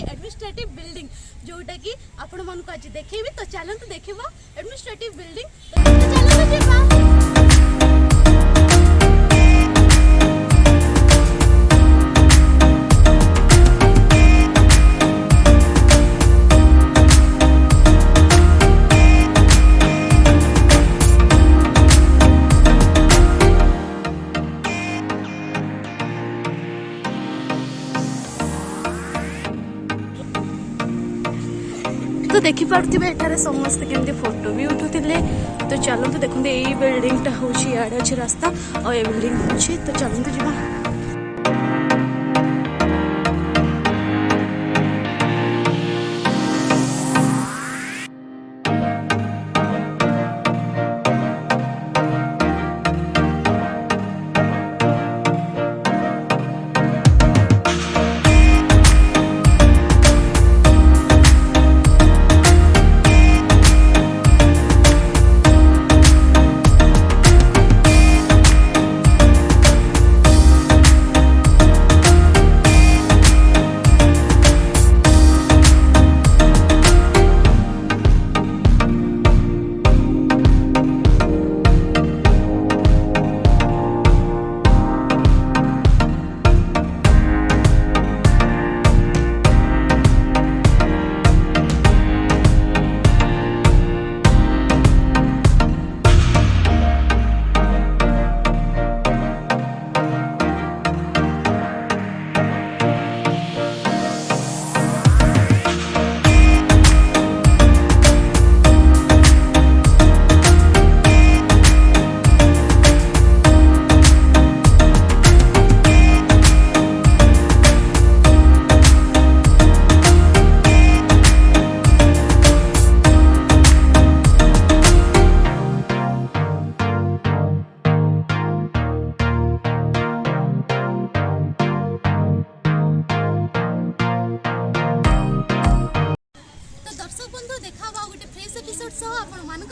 Administrative building जोटा कि आपण मन को आज देखैबी। तो चलंतु देखिबो एडमिनिस्ट्रेटिव बिल्डिंग। तो चलंतु जेबा। तो देखी पार्थिबे एठारे समस्त केमती फोटो भी उठुतिले। तो चलंतु देखंतु एई बिल्डिंग टा होची याडे अछि रास्ता और ए बिल्डिंग होची। तो चलंतु जिबा।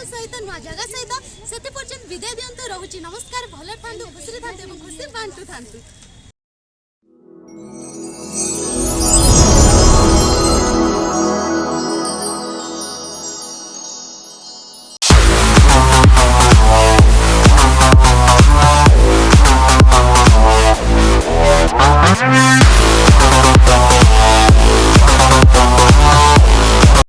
सहित नुआ जगह सहित से पर्यटन विदाय दिंतु। रहुची नमस्कार। भले था खुशी था खुशी बांटू था।